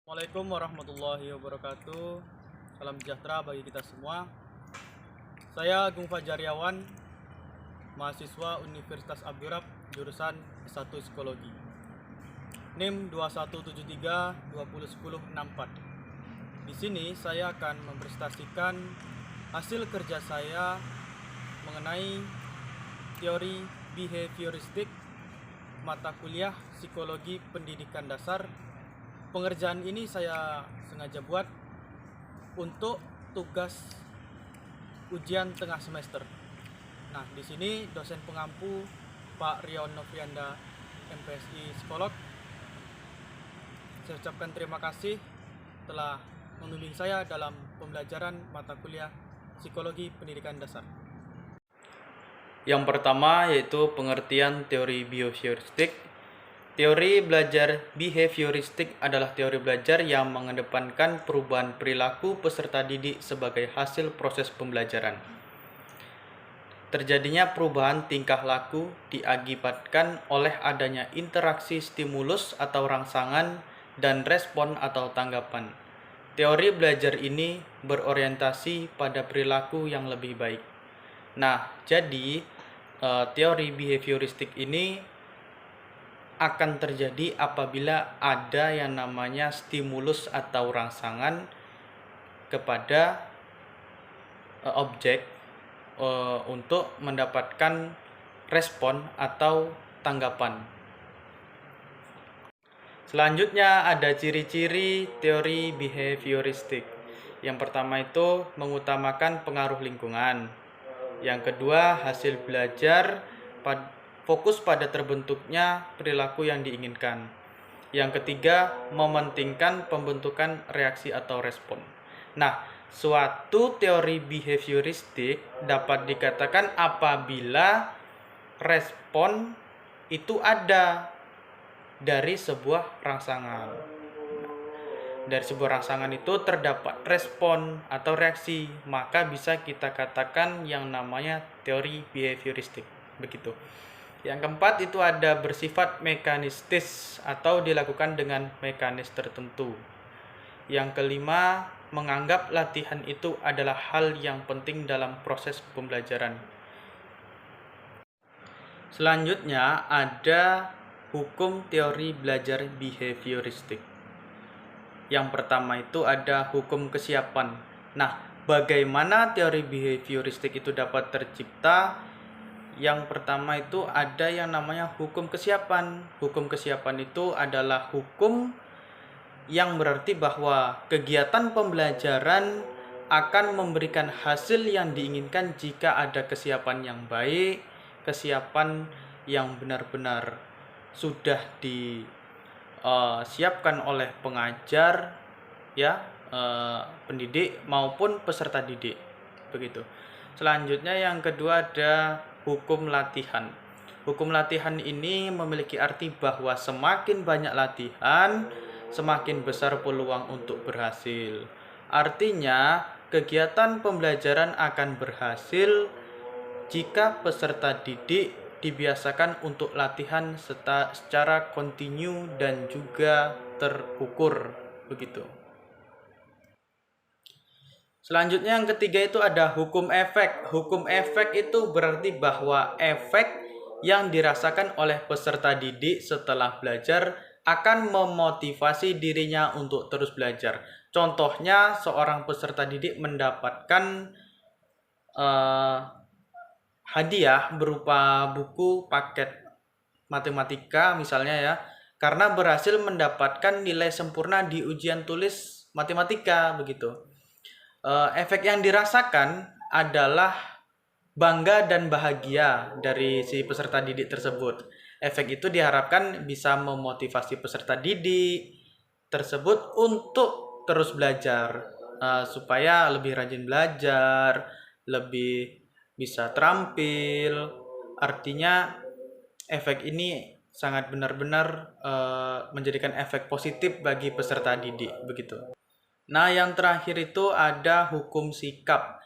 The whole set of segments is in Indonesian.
Assalamualaikum warahmatullahi wabarakatuh. Salam sejahtera bagi kita semua. Saya Agung Fajariawan, mahasiswa Universitas Abdurrab, jurusan S1 Psikologi. NIM 2173201064. Di sini saya akan mempresentasikan hasil kerja saya mengenai teori behavioristik mata kuliah Psikologi Pendidikan Dasar. Pengerjaan ini saya sengaja buat untuk tugas ujian tengah semester. Nah, di sini dosen pengampu Pak Rion Novianda, MPSI Psikolog. Saya ucapkan terima kasih telah membimbing saya dalam pembelajaran mata kuliah Psikologi Pendidikan Dasar. Yang pertama yaitu pengertian teori behavioristik. Teori belajar behavioristik adalah teori belajar yang mengedepankan perubahan perilaku peserta didik sebagai hasil proses pembelajaran. Terjadinya perubahan tingkah laku diakibatkan oleh adanya interaksi stimulus atau rangsangan dan respon atau tanggapan. Teori belajar ini berorientasi pada perilaku yang lebih baik. Nah, jadi teori behavioristik ini akan terjadi apabila ada yang namanya stimulus atau rangsangan kepada objek untuk mendapatkan respon atau tanggapan. Selanjutnya ada ciri-ciri teori behavioristik. Yang pertama itu mengutamakan pengaruh lingkungan. Yang kedua, hasil belajar fokus pada terbentuknya perilaku yang diinginkan. Yang ketiga, mementingkan pembentukan reaksi atau respon. Nah, suatu teori behavioristik dapat dikatakan apabila respon itu ada dari sebuah rangsangan. Dari sebuah rangsangan itu terdapat respon atau reaksi, maka bisa kita katakan yang namanya teori behavioristik. Begitu. Yang keempat itu ada bersifat mekanistis atau dilakukan dengan mekanis tertentu. Yang kelima, menganggap latihan itu adalah hal yang penting dalam proses pembelajaran. Selanjutnya ada hukum teori belajar behavioristik. Yang pertama itu ada hukum kesiapan. Nah, bagaimana teori behavioristik itu dapat tercipta? Yang pertama itu ada yang namanya hukum kesiapan. Hukum kesiapan itu adalah hukum yang berarti bahwa kegiatan pembelajaran akan memberikan hasil yang diinginkan jika ada kesiapan yang baik, kesiapan yang benar-benar sudah disiapkan oleh pengajar, pendidik maupun peserta didik. Begitu. Selanjutnya yang kedua ada hukum latihan. Hukum latihan ini memiliki arti bahwa semakin banyak latihan, semakin besar peluang untuk berhasil. Artinya, kegiatan pembelajaran akan berhasil jika peserta didik dibiasakan untuk latihan secara kontinu dan juga terukur. Begitu. Selanjutnya yang ketiga itu ada hukum efek. Hukum efek itu berarti bahwa efek yang dirasakan oleh peserta didik setelah belajar akan memotivasi dirinya untuk terus belajar. Contohnya seorang peserta didik mendapatkan hadiah berupa buku paket matematika misalnya karena berhasil mendapatkan nilai sempurna di ujian tulis matematika begitu. Efek yang dirasakan adalah bangga dan bahagia dari si peserta didik tersebut. Efek itu diharapkan bisa memotivasi peserta didik tersebut untuk terus belajar, supaya lebih rajin belajar, lebih bisa terampil. Artinya efek ini sangat benar-benar menjadikan efek positif bagi peserta didik begitu. Nah, yang terakhir itu ada hukum sikap.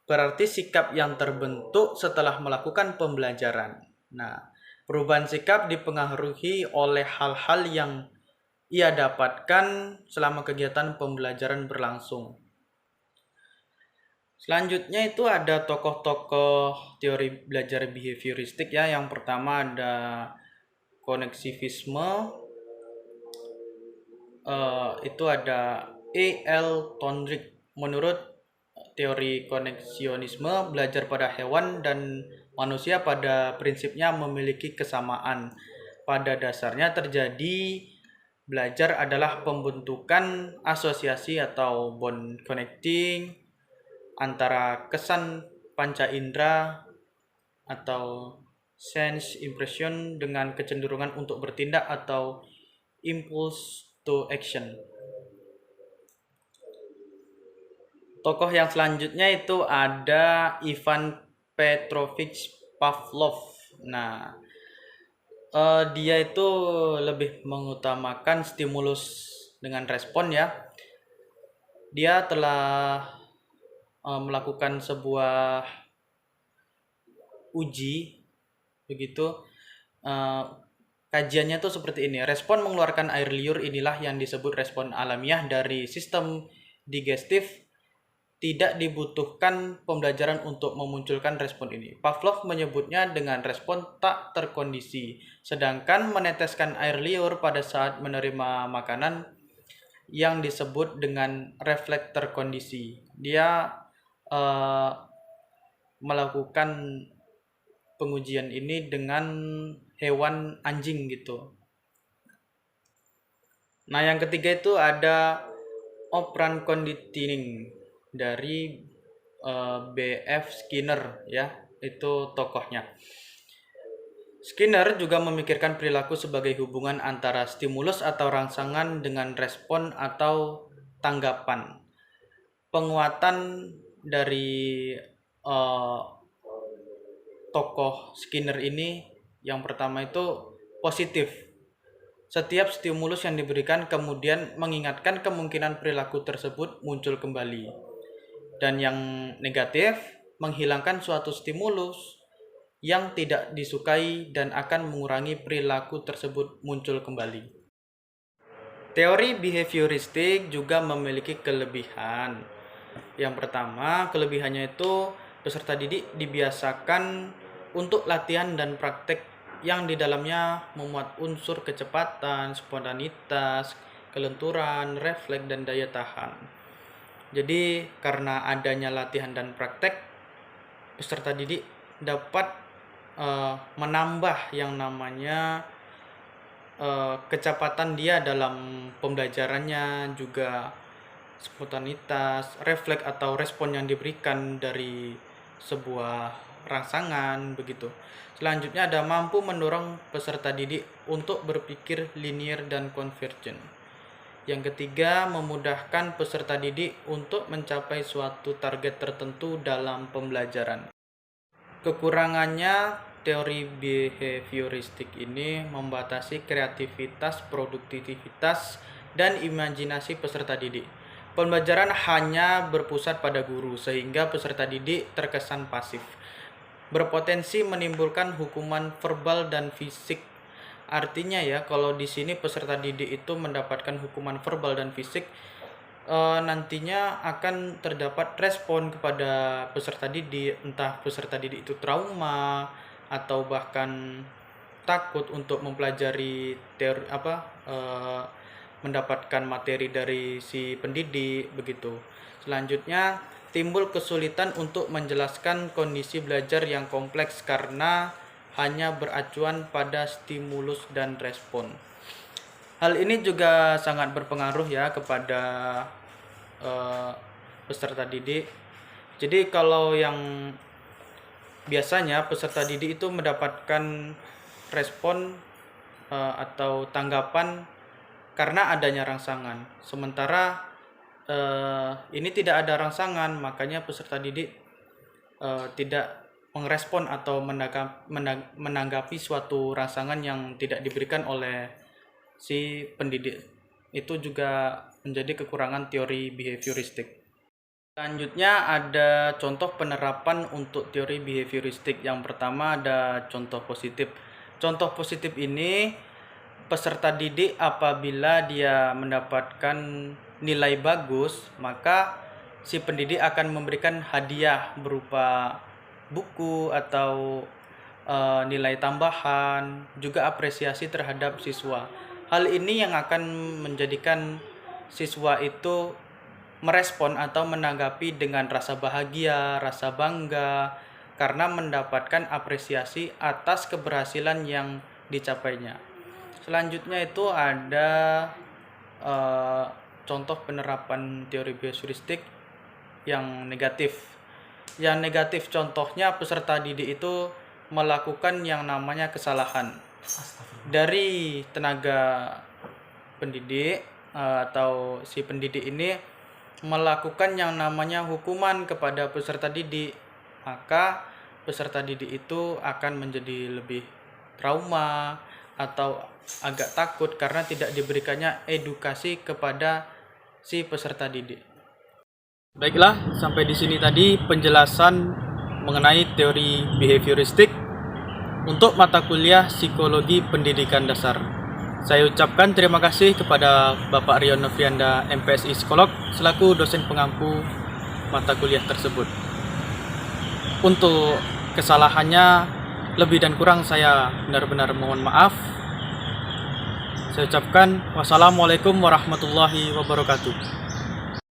Berarti sikap yang terbentuk setelah melakukan pembelajaran. Nah, perubahan sikap dipengaruhi oleh hal-hal yang ia dapatkan selama kegiatan pembelajaran berlangsung. Selanjutnya itu ada tokoh-tokoh teori belajar behavioristik ya. Yang pertama ada koneksivisme, itu ada E.L. Tondrick. Menurut teori koneksionisme, belajar pada hewan dan manusia pada prinsipnya memiliki kesamaan. Pada dasarnya terjadi belajar adalah pembentukan asosiasi atau bond connecting antara kesan panca indera atau sense impression dengan kecenderungan untuk bertindak atau impulse to action. Tokoh yang selanjutnya itu ada Ivan Petrovich Pavlov. Nah, dia itu lebih mengutamakan stimulus dengan respon ya. Dia telah melakukan sebuah uji begitu. Kajiannya tuh seperti ini. Respon mengeluarkan air liur inilah yang disebut respon alamiah dari sistem digestif. Tidak dibutuhkan pembelajaran untuk memunculkan respon ini. Pavlov menyebutnya dengan respon tak terkondisi, sedangkan meneteskan air liur pada saat menerima makanan yang disebut dengan refleks terkondisi. Dia melakukan pengujian ini dengan hewan anjing gitu. Nah, yang ketiga itu ada operant conditioning dari B.F. Skinner ya, itu tokohnya. Skinner juga memikirkan perilaku sebagai hubungan antara stimulus atau rangsangan dengan respon atau tanggapan. Penguatan dari tokoh Skinner ini yang pertama itu positif. Setiap stimulus yang diberikan kemudian mengingatkan kemungkinan perilaku tersebut muncul kembali. Dan yang negatif, menghilangkan suatu stimulus yang tidak disukai dan akan mengurangi perilaku tersebut muncul kembali. Teori behavioristik juga memiliki kelebihan. Yang pertama, kelebihannya itu peserta didik dibiasakan untuk latihan dan praktek yang di dalamnya memuat unsur kecepatan, spontanitas, kelenturan, refleks, dan daya tahan. Jadi karena adanya latihan dan praktek, peserta didik dapat menambah yang namanya kecepatan dia dalam pembelajarannya, juga spontanitas, refleks atau respon yang diberikan dari sebuah rangsangan begitu. Selanjutnya ada mampu mendorong peserta didik untuk berpikir linier dan konvergen. Yang ketiga, memudahkan peserta didik untuk mencapai suatu target tertentu dalam pembelajaran. Kekurangannya, teori behavioristik ini membatasi kreativitas, produktivitas, dan imajinasi peserta didik. Pembelajaran hanya berpusat pada guru, sehingga peserta didik terkesan pasif. Berpotensi menimbulkan hukuman verbal dan fisik. Artinya ya, kalau di sini peserta didik itu mendapatkan hukuman verbal dan fisik, nantinya akan terdapat respon kepada peserta didik, entah peserta didik itu trauma atau bahkan takut untuk mempelajari teori mendapatkan materi dari si pendidik begitu. Selanjutnya, timbul kesulitan untuk menjelaskan kondisi belajar yang kompleks karena hanya beracuan pada stimulus dan respon. Hal ini juga sangat berpengaruh ya kepada peserta didik. Jadi kalau yang biasanya peserta didik itu mendapatkan respon atau tanggapan karena adanya rangsangan. Sementara ini tidak ada rangsangan, makanya peserta didik tidak merespon atau menanggapi suatu rangsangan yang tidak diberikan oleh si pendidik. Itu juga menjadi kekurangan teori behavioristik. Selanjutnya ada contoh penerapan untuk teori behavioristik. Yang pertama ada contoh positif. Contoh positif ini peserta didik apabila dia mendapatkan nilai bagus, maka si pendidik akan memberikan hadiah berupa buku atau nilai tambahan, juga apresiasi terhadap siswa. Hal ini yang akan menjadikan siswa itu merespon atau menanggapi dengan rasa bahagia, rasa bangga, karena mendapatkan apresiasi atas keberhasilan yang dicapainya. Selanjutnya itu ada contoh penerapan teori behavioristik yang negatif. Yang negatif contohnya peserta didik itu melakukan yang namanya kesalahan. Dari tenaga pendidik atau si pendidik ini melakukan yang namanya hukuman kepada peserta didik, maka peserta didik itu akan menjadi lebih trauma atau agak takut karena tidak diberikannya edukasi kepada si peserta didik. Baiklah, sampai di sini tadi penjelasan mengenai teori behavioristik untuk mata kuliah Psikologi Pendidikan Dasar. Saya ucapkan terima kasih kepada Bapak Rion Novrianda MPSI Psikolog selaku dosen pengampu mata kuliah tersebut. Untuk kesalahannya lebih dan kurang saya benar-benar mohon maaf. Saya ucapkan wassalamualaikum warahmatullahi wabarakatuh.